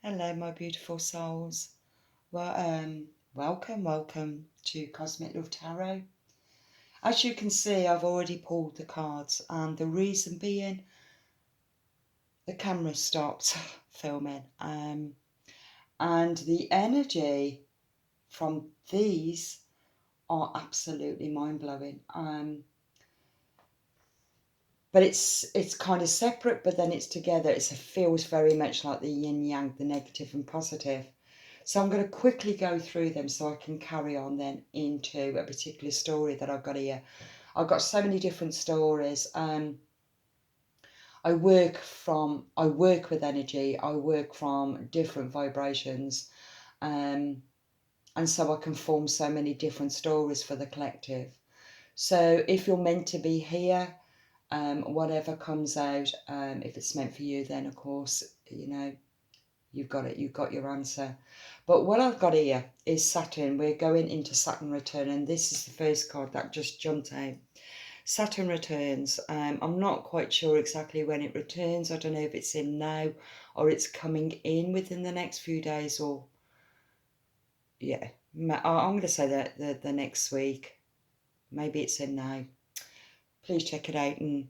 Hello, my beautiful souls. Welcome to Cosmic Love Tarot. As you can see, I've already pulled the cards, and the reason being, the camera stopped filming. And the energy from these are absolutely mind blowing. But it's kind of separate, but then it's together. It feels very much like the yin yang, the negative and positive. So I'm going to quickly go through them so I can carry on then into a particular story that I've got here. I've got so many different stories. I work with energy. I work from different vibrations, and so I can form so many different stories for the collective. So if you're meant to be here, whatever comes out, if it's meant for you, then of course, you've got it, you've got your answer. But what I've got here is Saturn. We're going into Saturn return, and this is the first card that just jumped out. Saturn returns. I'm not quite sure exactly when it returns. I don't know if it's in now or it's coming in within the next few days, or yeah, I'm going to say that the next week. Maybe it's in now. Please check it out and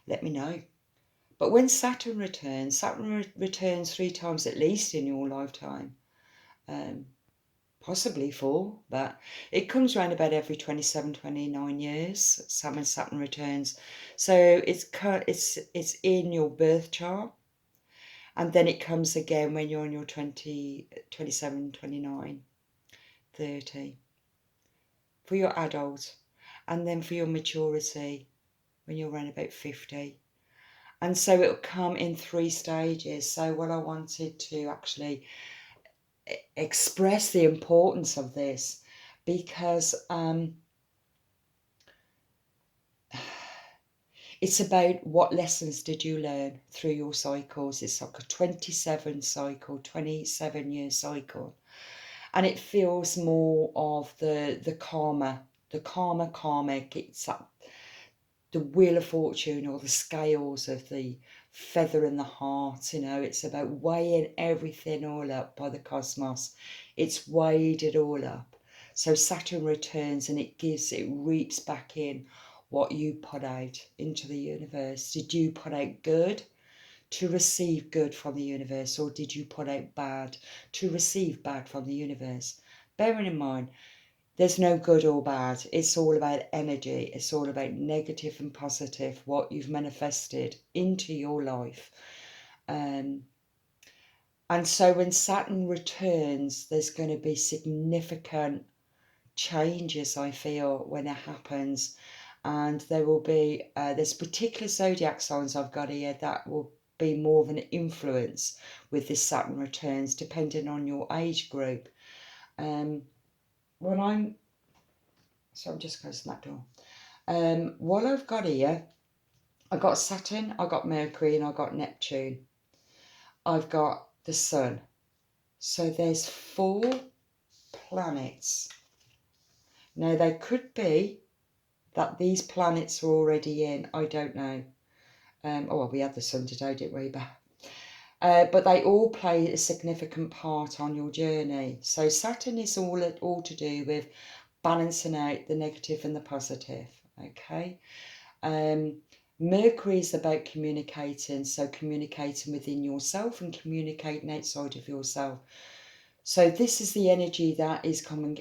let me know. But when Saturn returns, returns 3 times at least in your lifetime. Possibly 4, but it comes around about every 27, 29 years. When Saturn returns. So it's in your birth chart, and then it comes again when you're on your 20, 27, 29, 30 for your adult, and then for your maturity when you're around about 50. And so it'll come in 3 stages. So what I wanted to actually express the importance of this, because it's about what lessons did you learn through your cycles. It's like a 27-year cycle, and it feels more of the karmic. It's like the wheel of fortune, or the scales of the feather in the heart. It's about weighing everything all up by the cosmos. It's weighed it all up. So Saturn returns, and it reaps back in what you put out into the universe. Did you put out good to receive good from the universe, or did you put out bad to receive bad from the universe? Bearing in mind, there's no good or bad. It's all about energy. It's all about negative and positive, what you've manifested into your life. And so when Saturn returns, there's going to be significant changes, I feel, when it happens. And there will be, there's particular zodiac signs I've got here that will be more of an influence with this Saturn returns, depending on your age group. So I'm just going to smack door. What I've got here, I got Saturn, I got Mercury, and I got Neptune. I've got the Sun. So there's 4 planets. Now, they could be that these planets are already in. I don't know. We had the Sun today, didn't we? But they all play a significant part on your journey. So Saturn is all to do with balancing out the negative and the positive. Okay. Mercury is about communicating, so communicating within yourself and communicating outside of yourself. So this is the energy that is coming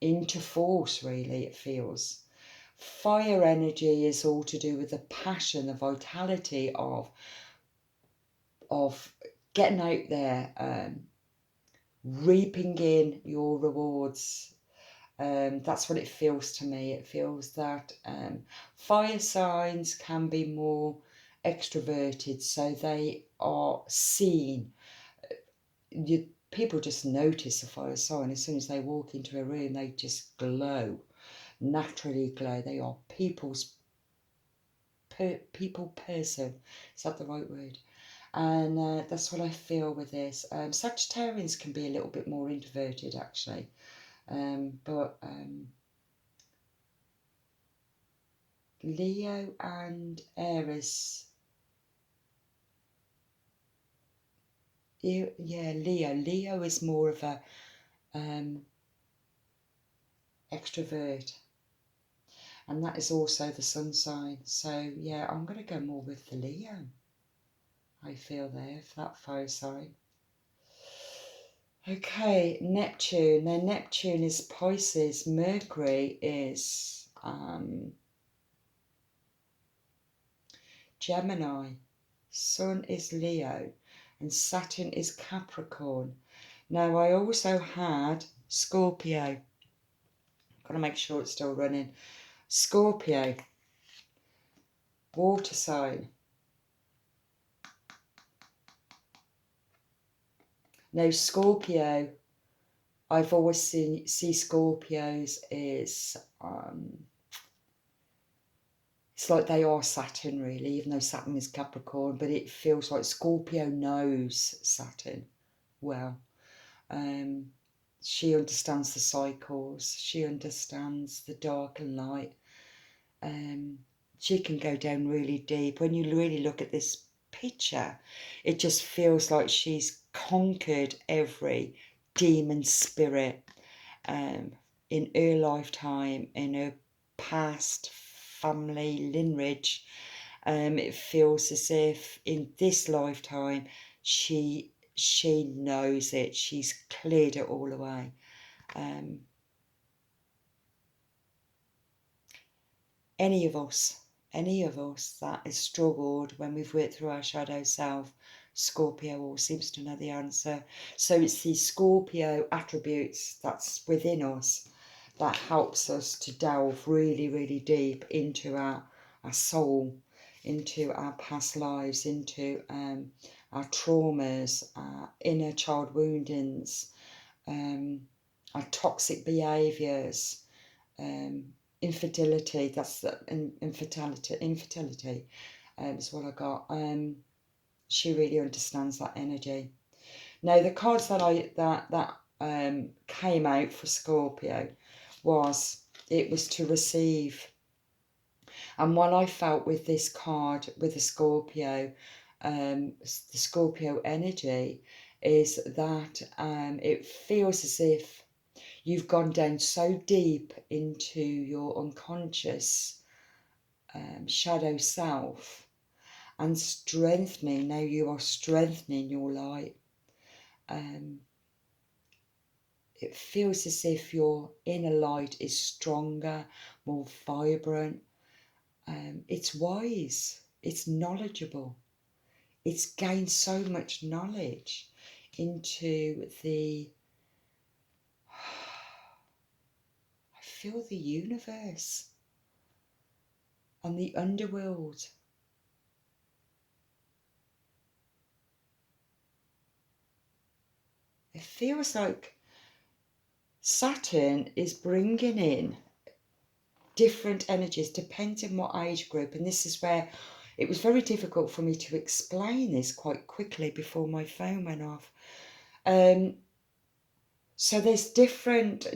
into force, really, it feels. Fire energy is all to do with the passion, the vitality of getting out there, reaping in your rewards. That's what it feels to me. It feels that fire signs can be more extroverted, so they are seen. People just notice a fire sign as soon as they walk into a room. They just glow, naturally glow. They are people person. Is that the right word? And that's what I feel with this. Sagittarians can be a little bit more introverted, actually. But Leo and Aries, Yeah, Leo. Leo is more of a extrovert, and that is also the sun sign. So yeah, I'm going to go more with the Leo. I feel there for that fire sign. Okay, Neptune. Now Neptune is Pisces. Mercury is Gemini. Sun is Leo, and Saturn is Capricorn. Now I also had Scorpio. Got to make sure it's still running. Scorpio, water sign. Now Scorpio, I've always see Scorpios is it's like they are Saturn really, even though Saturn is Capricorn, but it feels like Scorpio knows Saturn well. She understands the cycles. She understands the dark and light. She can go down really deep. When you really look at this picture, it just feels like she's conquered every demon spirit in her lifetime, in her past family lineage. It feels as if in this lifetime she knows it. She's cleared it all away. Any of us that has struggled when we've worked through our shadow self, Scorpio all seems to know the answer. So it's the Scorpio attributes that's within us that helps us to delve really, really deep into our soul, into our past lives, into our traumas, our inner child woundings, our toxic behaviours, infidelity. That's the infertility. Is what I got. She really understands that energy. Now the cards that came out for Scorpio was to receive, and what I felt with this card with the Scorpio energy is that it feels as if you've gone down so deep into your unconscious shadow self and strengthening. Now you are strengthening your light. It feels as if your inner light is stronger, more vibrant. It's wise. It's knowledgeable. It's gained so much knowledge into the I feel the universe and the underworld. It feels like Saturn is bringing in different energies depending on what age group, and this is where it was very difficult for me to explain this quite quickly before my phone went off. So there's different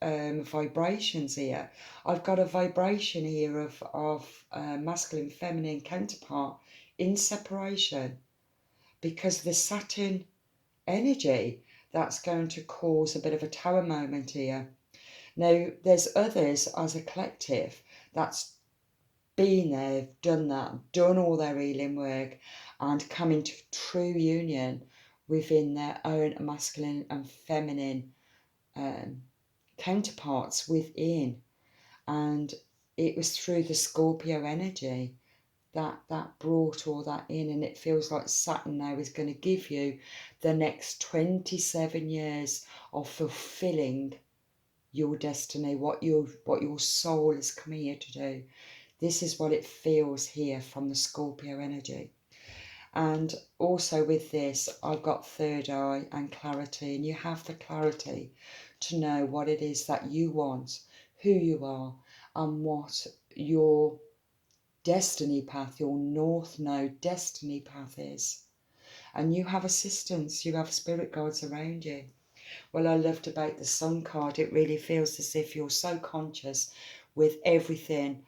vibrations here. I've got a vibration here of masculine, feminine counterpart in separation because the Saturn energy that's going to cause a bit of a tower moment here. Now there's others as a collective that's been there, done that, done all their healing work and come into true union within their own masculine and feminine counterparts within. And it was through the Scorpio energy that brought all that in, and it feels like Saturn now is going to give you the next 27 years of fulfilling your destiny, what your soul has come here to do. This is what it feels here from the Scorpio energy. And also with this, I've got third eye and clarity, and you have the clarity to know what it is that you want, who you are, and what your destiny path, your North Node destiny path is. And you have assistance, you have spirit guides around you. Well, I loved about the Sun card, it really feels as if you're so conscious with everything.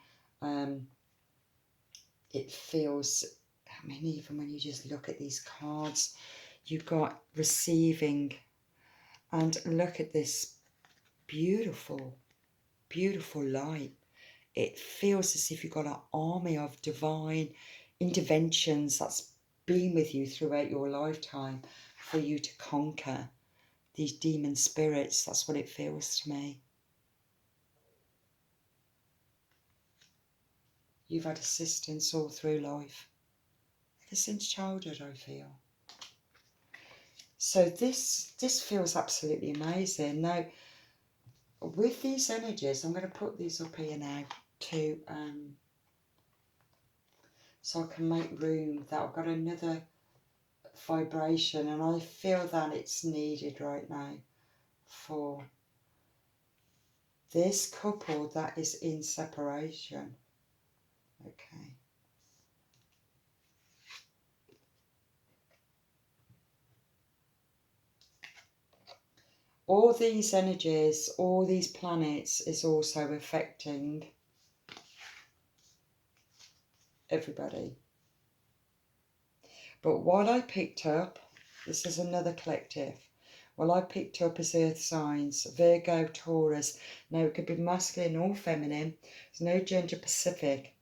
It feels, I mean, even when you just look at these cards, you've got receiving. And look at this beautiful, beautiful light. It feels as if you've got an army of divine interventions that's been with you throughout your lifetime for you to conquer these demon spirits. That's what it feels to me. You've had assistance all through life, ever since childhood, I feel. So this feels absolutely amazing. Now, with these energies, I'm going to put these up here now to so I can make room that I've got another vibration, and I feel that it's needed right now for this couple that is in separation. Okay. All these energies, all these planets is also affecting everybody. But what I picked up, this is another collective, what I picked up is earth signs, Virgo, Taurus. Now it could be masculine or feminine, there's no gender specific.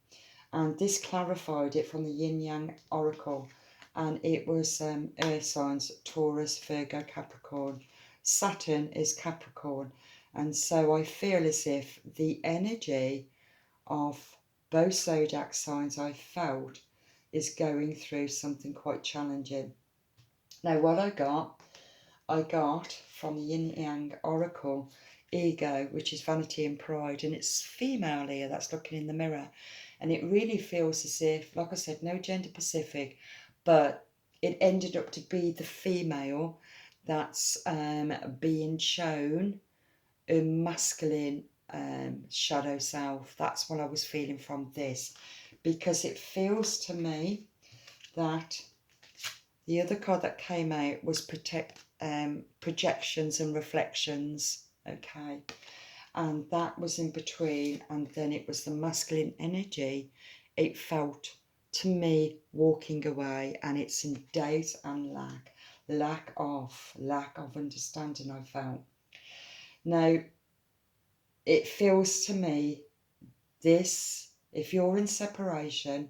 And this clarified it from the Yin Yang Oracle. And it was earth signs, Taurus, Virgo, Capricorn. Saturn is Capricorn. And so I feel as if the energy of both zodiac signs I felt is going through something quite challenging. Now what I got from the Yin Yang Oracle, ego, which is vanity and pride, and it's female here that's looking in the mirror. And it really feels as if, like I said, no gender specific, but it ended up to be the female that's being shown a masculine shadow self. That's what I was feeling from this, because it feels to me that the other card that came out was projections and reflections, okay, and that was in between, and then it was the masculine energy. It felt to me walking away, and it's in doubt and lack of understanding. I felt. Now it feels to me this, if you're in separation,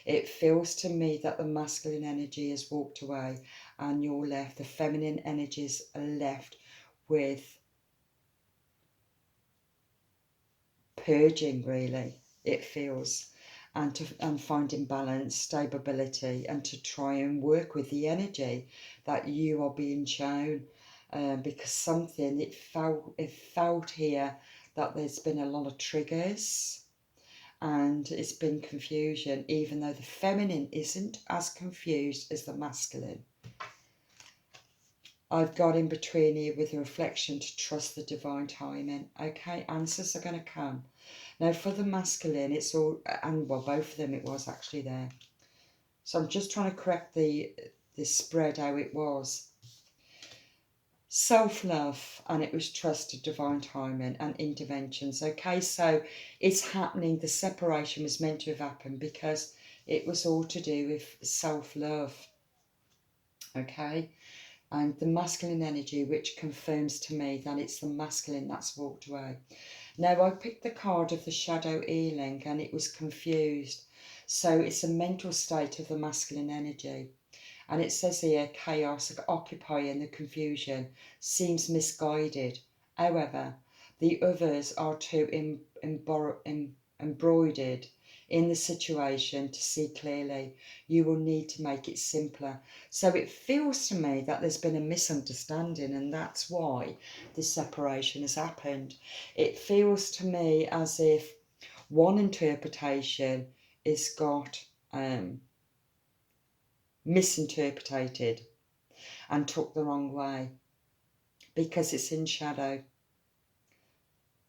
it feels to me that the masculine energy has walked away and you're left, the feminine energies are left with purging, really, it feels, and finding balance, stability, and to try and work with the energy that you are being shown, because something, it felt here that there's been a lot of triggers and it's been confusion, even though the feminine isn't as confused as the masculine. I've got in between here with the reflection to trust the divine timing. Okay, answers are going to come. Now for the masculine, it's all, and well, both of them it was actually there. So I'm just trying to correct the spread how it was. Self-love, and it was trusted divine timing and interventions. Okay, so it's happening. The separation was meant to have happened because it was all to do with self-love. Okay, and the masculine energy, which confirms to me that it's the masculine that's walked away. Now I picked the card of the shadow healing, and it was confused. So it's a mental state of the masculine energy. And it says here, chaos occupying the confusion seems misguided. However, the others are too embroidered in the situation to see clearly. You will need to make it simpler. So it feels to me that there's been a misunderstanding, and that's why this separation has happened. It feels to me as if one interpretation is got misinterpreted and took the wrong way because it's in shadow.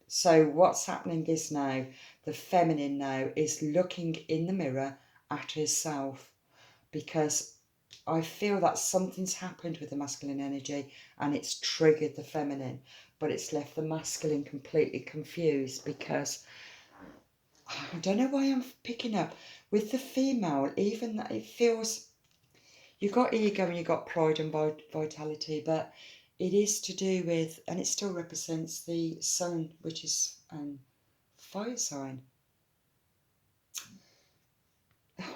So what's happening is now the feminine now is looking in the mirror at herself, because I feel that something's happened with the masculine energy and it's triggered the feminine, but it's left the masculine completely confused, because I don't know why I'm picking up with the female, even that it feels You've got ego and you've got pride and vitality, but it is to do with, and it still represents the sun, which is fire sign. It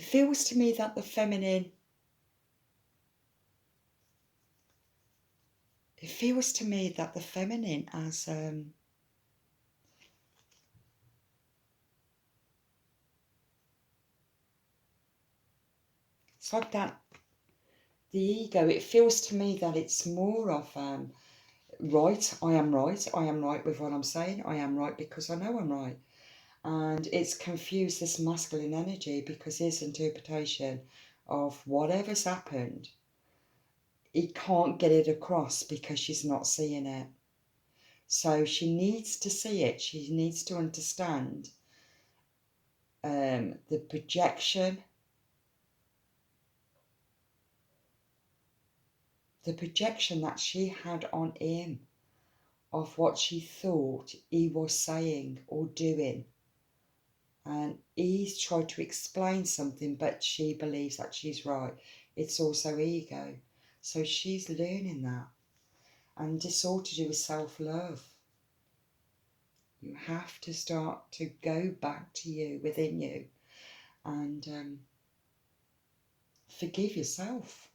feels to me that the feminine, as it's like that, the ego, it feels to me that it's more of right, I am right with what I'm saying, I am right because I know I'm right. And it's confused this masculine energy because his interpretation of whatever's happened, he can't get it across because she's not seeing it. So she needs to see it. She needs to understand the projection that she had on him of what she thought he was saying or doing. And he's tried to explain something, but she believes that she's right. It's also ego. So she's learning that. And it's all to do with self-love. You have to start to go back to you, within you, and forgive yourself.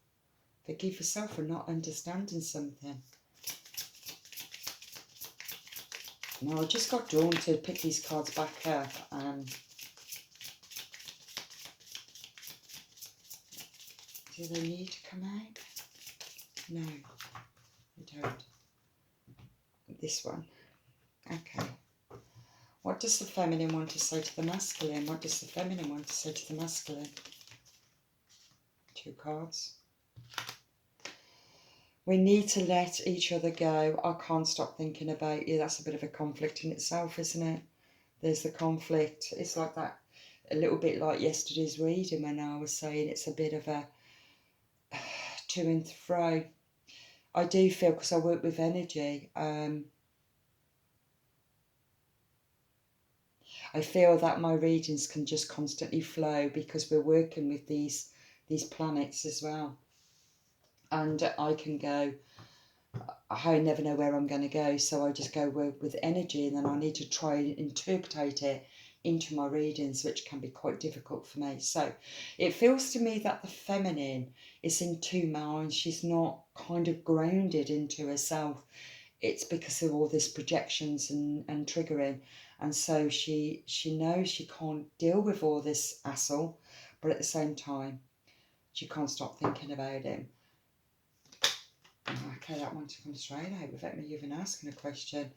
Forgive yourself for not understanding something. Now, I just got drawn to pick these cards back up. Do they need to come out? No, they don't. This one. Okay. What does the feminine want to say to the masculine? What does the feminine want to say to the masculine? 2 cards. We need to let each other go. I can't stop thinking about you. That's a bit of a conflict in itself, isn't it? There's the conflict. It's like that, a little bit like yesterday's reading when I was saying it's a bit of a to and fro. I do feel, because I work with energy, I feel that my readings can just constantly flow because we're working with these planets as well. And I can go, I never know where I'm going to go, so I just go with energy, and then I need to try and interpret it into my readings, which can be quite difficult for me. So it feels to me that the feminine is in 2 minds. She's not kind of grounded into herself. It's because of all this projections and triggering, and so she knows she can't deal with all this hassle, but at the same time she can't stop thinking about him. Okay, that one to come straight out without me even asking a question.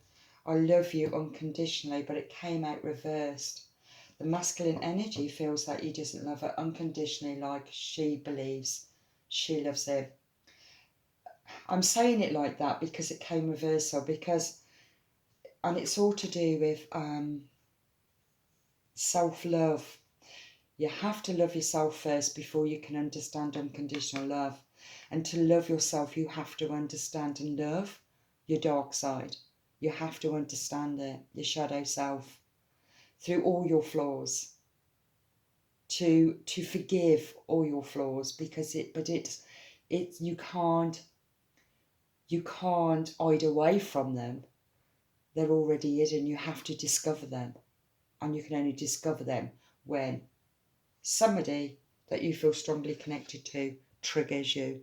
I love you unconditionally, but it came out reversed. The masculine energy feels that he doesn't love her unconditionally like she believes she loves him. I'm saying it like that because it came reversal, and it's all to do with self-love. You have to love yourself first before you can understand unconditional love. And to love yourself, you have to understand and love your dark side. You have to understand it, your shadow self, through all your flaws. To forgive all your flaws, because you can't hide away from them. They're already hidden. You have to discover them, and you can only discover them when somebody that you feel strongly connected to triggers you,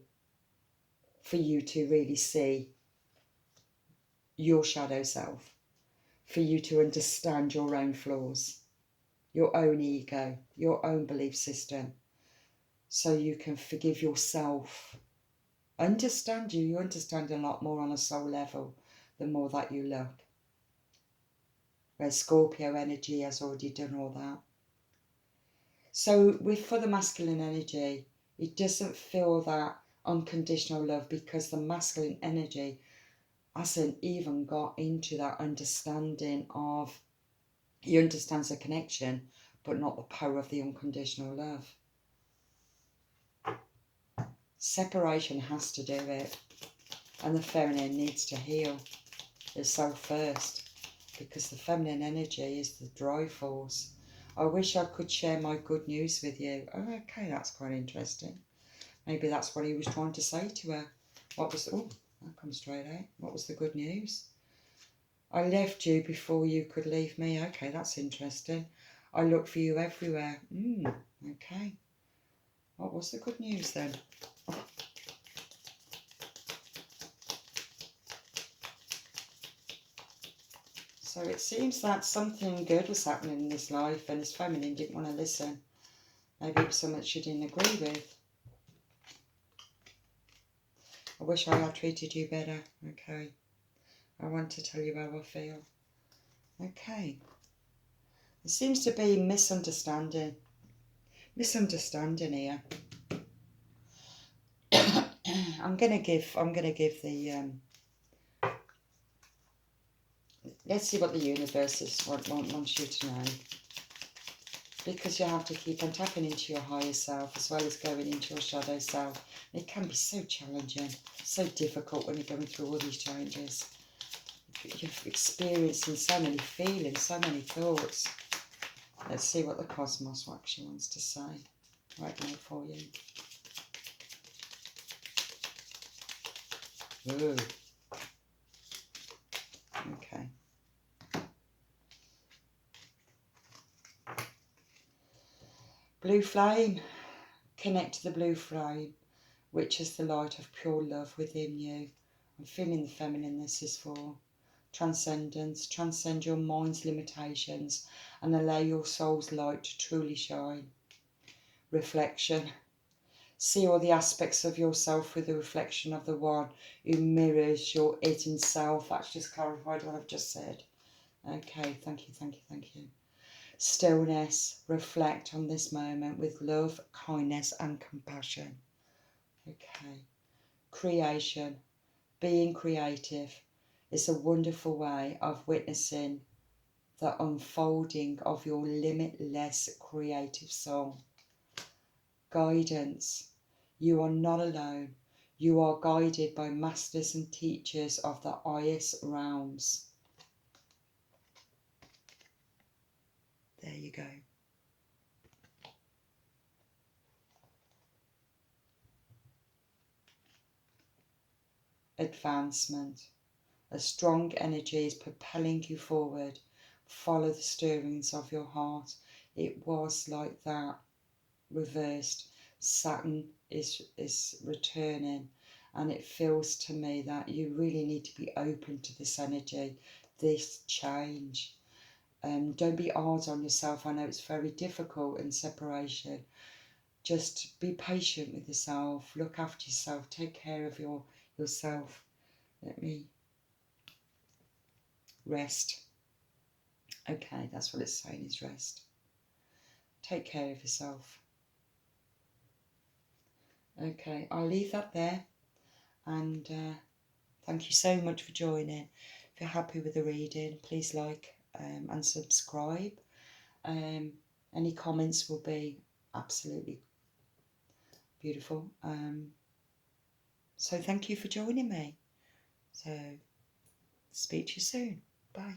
for you to really see your shadow self, for you to understand your own flaws, your own ego, your own belief system, so you can forgive yourself. Understand you understand a lot more on a soul level the more that you look. Whereas Scorpio energy has already done all that. So for the masculine energy, it doesn't feel that unconditional love because the masculine energy hasn't even got into that understanding of, he understands the connection, but not the power of the unconditional love. Separation has to do it, and the feminine needs to heal itself first, because the feminine energy is the drive force. I wish I could share my good news with you. Oh, okay, that's quite interesting. Maybe that's what he was trying to say to her. What was... Oh, that comes straight out. What was the good news? I left you before you could leave me. Okay, that's interesting. I look for you everywhere. Okay. What was the good news then? So it seems that something good was happening in his life and his feminine didn't want to listen. Maybe it was something she didn't agree with. I wish I had treated you better. Okay. I want to tell you how I feel. Okay. There seems to be misunderstanding. Misunderstanding here. I'm gonna give the let's see what the universe wants you to know. Because you have to keep on tapping into your higher self as well as going into your shadow self. It can be so challenging, so difficult when you're going through all these changes. You're experiencing so many feelings, so many thoughts. Let's see what the cosmos actually wants to say right now for you. Ooh. Okay. Blue flame. Connect to the blue flame, which is the light of pure love within you. I'm feeling the feminine this is for. Transcendence. Transcend your mind's limitations and allow your soul's light to truly shine. Reflection. See all the aspects of yourself with the reflection of the one who mirrors your hidden self. That's just clarified what I've just said. Okay, thank you, thank you, thank you. Stillness. Reflect on this moment with love, kindness and compassion. Okay. Creation. Being creative is a wonderful way of witnessing the unfolding of your limitless creative soul. Guidance. You are not alone. You are guided by masters and teachers of the highest realms. There you go. Advancement. A strong energy is propelling you forward. Follow the stirrings of your heart. It was like that. Reversed. Saturn is returning, and it feels to me that you really need to be open to this energy, this change. Don't be hard on yourself. I know it's very difficult in separation. Just be patient with yourself. Look after yourself. Take care of yourself. Let me rest. Okay, that's what it's saying, is rest. Take care of yourself. Okay, I'll leave that there, and thank you so much for joining. If you're happy with the reading, please like and subscribe. Any comments will be absolutely beautiful. So thank you for joining me. So speak to you soon. Bye.